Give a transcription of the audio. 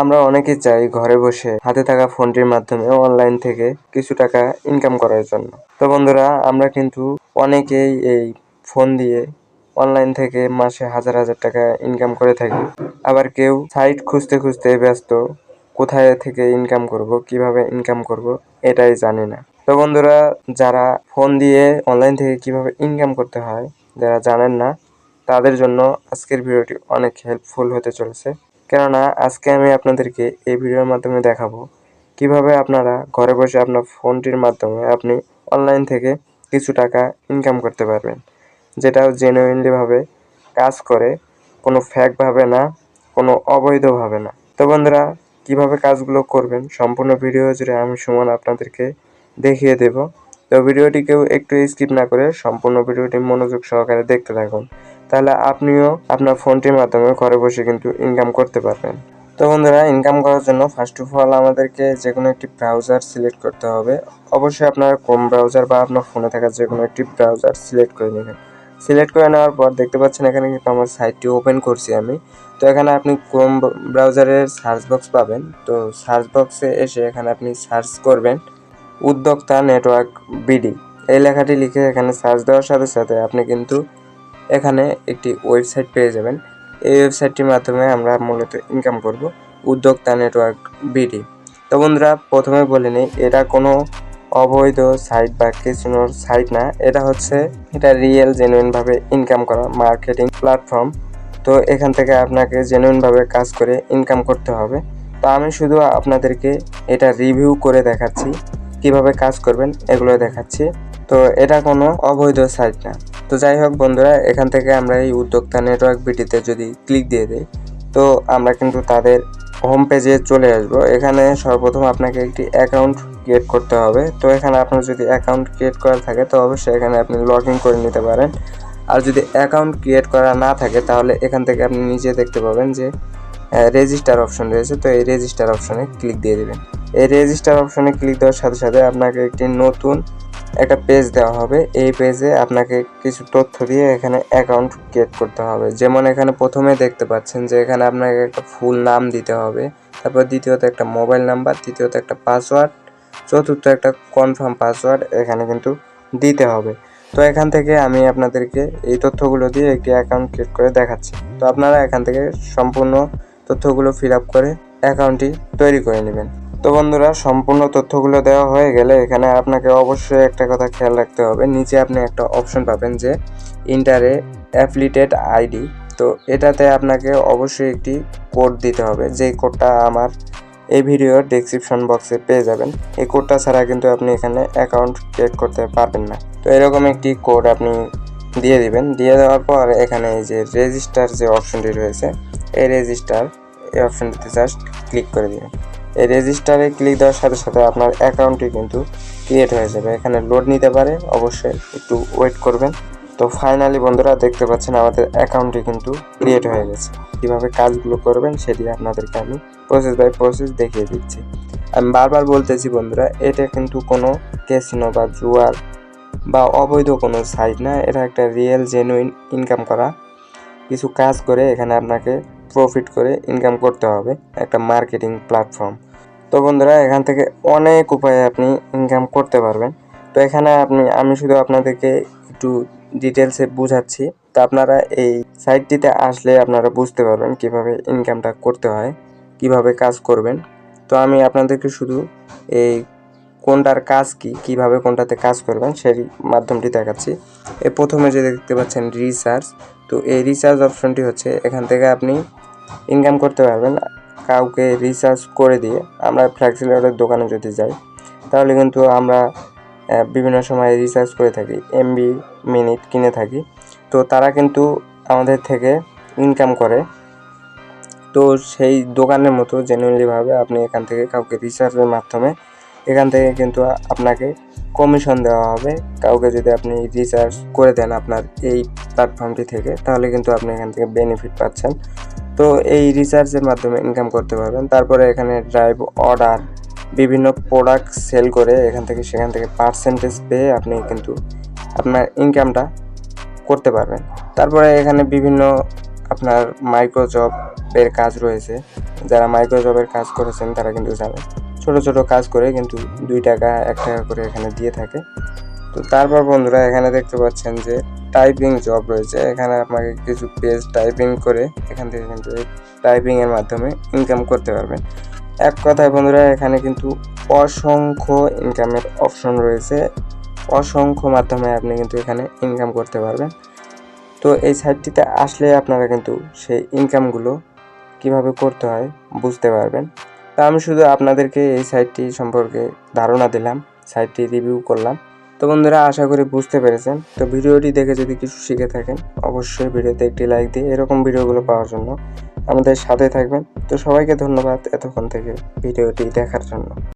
আমরা অনেকে চাই ঘরে বসে হাতে থাকা ফোনটির মাধ্যমে অনলাইন থেকে কিছু টাকা ইনকাম করার জন্য। তো বন্ধুরা, আমরা কিন্তু অনেকেই এই ফোন দিয়ে অনলাইন থেকে মাসে হাজার হাজার টাকা ইনকাম করে থাকি। আবার কেউ সাইট খুঁজতে খুঁজতে ব্যস্ত, কোথায় থেকে ইনকাম করব, কিভাবে ইনকাম করব এটাই জানি না। তো বন্ধুরা, যারা ফোন দিয়ে অনলাইন থেকে কিভাবে ইনকাম করতে হয় যারা জানেন না, তাদের জন্য আজকের ভিডিওটি অনেক হেল্পফুল হতে চলেছে। কেননা আজকে আমি আপনাদেরকে এই ভিডিওর মাধ্যমে দেখাবো কিভাবে আপনারা ঘরে বসে আপনার ফোনটির মাধ্যমে আপনি অনলাইন থেকে কিছু টাকা ইনকাম করতে পারবেন, যেটাও জেনুইনলিভাবে কাজ করে, কোনো ফ্যাকভাবে না, কোনো অবৈধভাবে না। তো বন্ধুরা, কিভাবে কাজগুলো করবেন সম্পূর্ণ ভিডিও জুড়ে আমি সুমন আপনাদেরকে দেখিয়ে দেব। তো ভিডিওটি কেউ একটু স্কিপ না করে সম্পূর্ণ ভিডিওটি মনোযোগ সহকারে দেখতে থাকুন, তাহলে আপনিও আপনার ফোনটির মাধ্যমে ঘরে বসে কিন্তু ইনকাম করতে পারবেন। তো বন্ধুরা, ইনকাম করার জন্য ফার্স্ট অফ অল আমাদেরকে যে কোনো একটি ব্রাউজার সিলেক্ট করতে হবে। অবশ্যই আপনার ক্রোম ব্রাউজার বা আপনার ফোনে থাকা যে কোনো একটি ব্রাউজার সিলেক্ট করে নেবেন। সিলেক্ট করে নেওয়ার পর দেখতে পাচ্ছেন এখানে কিন্তু আমার সাইটটি ওপেন করছি আমি। তো এখানে আপনি ক্রোম ব্রাউজারের সার্চ বক্স পাবেন। তো সার্চ বক্সে এসে এখানে আপনি সার্চ করবেন উদ্যোক্তা নেটওয়ার্ক বিডি, এই লেখাটি লিখে এখানে সার্চ দেওয়ার সাথে সাথে আপনি কিন্তু এখানে একটি ওয়েবসাইট পেয়ে যাবেন। এই ওয়েবসাইটটির মাধ্যমে আমরা মূলত ইনকাম করব, উদ্যোক্তা নেটওয়ার্ক বিডি। তো বন্ধুরা, প্রথমে বলে নিই, এটা কোনো অবৈধ সাইট বা কিছুর সাইট না, এটা রিয়েল জেনুইনভাবে ইনকাম করা মার্কেটিং প্ল্যাটফর্ম। তো এখান থেকে আপনাকে জেনুইনভাবে কাজ করে ইনকাম করতে হবে। তো আমি শুধু আপনাদেরকে এটা রিভিউ করে দেখাচ্ছি, কিভাবে কাজ করবেন এগুলো দেখাচ্ছি। তো এটা কোনো অবৈধ সাইট না। তো যাই হোক বন্ধুরা, এখান থেকে আমরা এই উদ্যোক্তা নেটওয়ার্ক বিডিতে যদি ক্লিক দিয়ে দিই, তো আমরা কিন্তু তাদের হোম পেজে চলে আসবো। এখানে সর্বপ্রথম আপনাকে একটি অ্যাকাউন্ট ক্রিয়েট করতে হবে। তো এখানে আপনার যদি অ্যাকাউন্ট ক্রিয়েট করা থাকে তো অবশ্যই এখানে আপনি লগ ইন করে নিতে পারেন। আর যদি অ্যাকাউন্ট ক্রিয়েট করা না থাকে তাহলে এখান থেকে আপনি নিজে দেখতে পাবেন যে রেজিস্টার অপশন রয়েছে। তো এই রেজিস্টার অপশনে ক্লিক দিয়ে দেবেন। এই রেজিস্টার অপশনে ক্লিক দেওয়ার সাথে সাথে আপনাকে একটি নতুন একটা পেজ দেওয়া হবে। এই পেজে আপনাকে কিছু তথ্য দিয়ে এখানে অ্যাকাউন্ট ক্রিয়েট করতে হবে। যেমন এখানে প্রথমে দেখতে পাচ্ছেন যে এখানে আপনাকে একটা ফুল নাম দিতে হবে, তারপর দ্বিতীয়ত একটা মোবাইল নাম্বার, তৃতীয়ত একটা পাসওয়ার্ড, চতুর্থ একটা কনফার্ম পাসওয়ার্ড এখানে কিন্তু দিতে হবে। তো এখান থেকে আমি আপনাদেরকে এই তথ্যগুলো দিয়ে একটি অ্যাকাউন্ট ক্রিয়েট করে দেখাচ্ছি। তো আপনারা এখান থেকে সম্পূর্ণ তথ্যগুলো ফিল আপ করে অ্যাকাউন্টটি তৈরি করে নেবেন। তো বন্ধুরা, সম্পূর্ণ তথ্যগুলো দেওয়া হয়ে গেলে এখানে আপনাকে অবশ্যই একটা কথা খেয়াল রাখতে হবে, নিচে আপনি একটা অপশন পাবেন যে ইন্টারে অ্যাফিলিয়েটেড আইডি। তো এটাতে আপনাকে অবশ্যই একটি কোড দিতে হবে, যেই কোডটা আমার এই ভিডিওর ডেসক্রিপশন বক্সে পেয়ে যাবেন। এই কোডটা ছাড়া কিন্তু আপনি এখানে অ্যাকাউন্ট ক্রিয়েট করতে পারবেন না। তো এরকম একটি কোড আপনি দিয়ে দিবেন। দিয়ে দেওয়ার পর এখানে এই যে রেজিস্টার যে অপশনটি রয়েছে, এই রেজিস্টার এই অপশনটিতে জাস্ট ক্লিক করে দিবেন। এই রেজিস্টারে ক্লিক দেওয়ার সাথে সাথে আপনার অ্যাকাউন্টটি কিন্তু ক্রিয়েট হয়ে যাবে। এখানে লোড নিতে পারে, অবশ্যই একটু ওয়েট করবেন। তো ফাইনালি বন্ধুরা, দেখতে পাচ্ছেন আমাদের অ্যাকাউন্টটি কিন্তু ক্রিয়েট হয়ে গেছে। কীভাবে কাজগুলো করবেন সেটি আপনাদেরকে আমি প্রসেস বাই প্রসেস দেখিয়ে দিচ্ছি। আমি বারবার বলতেছি বন্ধুরা, এটা কিন্তু কোনো ক্যাসিনো বা জুয়ার বা অবৈধ কোনো সাইট না। এটা একটা রিয়েল জেনুইন ইনকাম করা কিছু কাজ করে এখানে আপনাকে প্রফিট করে ইনকাম করতে হবে, একটা মার্কেটিং প্ল্যাটফর্ম। তো বন্ধুরা, এখান থেকে অনেক উপায়ে আপনি ইনকাম করতে পারবেন। তো এখানে আমি শুধু আপনাদেরকে একটু ডিটেলসে বুঝাচ্ছি। তো আপনারা এই সাইটটিতে আসলে আপনারা বুঝতে পারবেন কিভাবে ইনকামটা করতে হয়, কিভাবে কাজ করবেন। তো আমি আপনাদেরকে শুধু এই কোনটার কাজ কিভাবে কোনটাতে কাজ করবেন সেই মাধ্যমটি দেখাচ্ছি। এই প্রথমে যে দেখতে পাচ্ছেন রিসার্চ, তো এই রিসার্চ অপশনটি হচ্ছে এখান থেকে আপনি ইনকাম করতে পারবেন কাউকে রিসার্চ করে দিয়ে। আমরা ফ্ল্যাক্সিলোডের দোকানে যদি যাই তাহলে কিন্তু আমরা বিভিন্ন সময় রিসার্চ করে থাকি, এমবি মিনিট কিনে থাকি। তো তারা কিন্তু আমাদের থেকে ইনকাম করে। তো সেই দোকানের মতো জেনুইনলিভাবে আপনি এখান থেকে কাউকে রিসার্চের মাধ্যমে এখান থেকে কিন্তু আপনাকে কমিশন দেওয়া হবে। কাউকে যদি আপনি রিসার্চ করে দেন আপনার এই প্ল্যাটফর্মটি থেকে, তাহলে কিন্তু আপনি এখান থেকে বেনিফিট পাচ্ছেন। তো এই রিসার্চের মাধ্যমে ইনকাম করতে পারবেন। তারপরে এখানে ড্রাইভ অর্ডার, বিভিন্ন প্রোডাক্ট সেল করে সেখান থেকে পার্সেন্টেজ পেয়ে আপনি কিন্তু আপনার ইনকামটা করতে পারবেন। তারপরে এখানে বিভিন্ন আপনার মাইক্রো জবের কাজ রয়েছে। যারা মাইক্রো জবের কাজ করেছেন তারা কিন্তু জানেন, ছোট ছোট কাজ করে কিন্তু 2 টাকা 1 টাকা করে এখানে দিয়ে থাকে। তো তারপর বন্ধুরা এখানে দেখতে পাচ্ছেন যে টাইপিং জব রয়েছে। এখানে আপনাকে কিছু পেজ টাইপিং করে এখান থেকে কিন্তু এই টাইপিংয়ের মাধ্যমে ইনকাম করতে পারবেন। এক কথায় বন্ধুরা এখানে কিন্তু অসংখ্য ইনকামের অপশন রয়েছে, অসংখ্য মাধ্যমে আপনি কিন্তু এখানে ইনকাম করতে পারবেন। তো এই সাইটটিতে আসলে আপনারা কিন্তু সেই ইনকামগুলো কিভাবে করতে হয় বুঝতে পারবেন। তা আমি শুধু আপনাদেরকে এই সাইটটি সম্পর্কে ধারণা দিলাম, সাইটটি রিভিউ করলাম। তো বন্ধুরা আশা করি বুঝতে পেরেছেন। তো ভিডিওটি দেখে যদি কিছু শিখে থাকেন অবশ্যই ভিডিওতে একটি লাইক দিয়ে এরকম ভিডিওগুলো পাওয়ার জন্য আমাদের সাথে থাকবেন। তো সবাইকে ধন্যবাদ এতক্ষণ থেকে ভিডিওটি দেখার জন্য।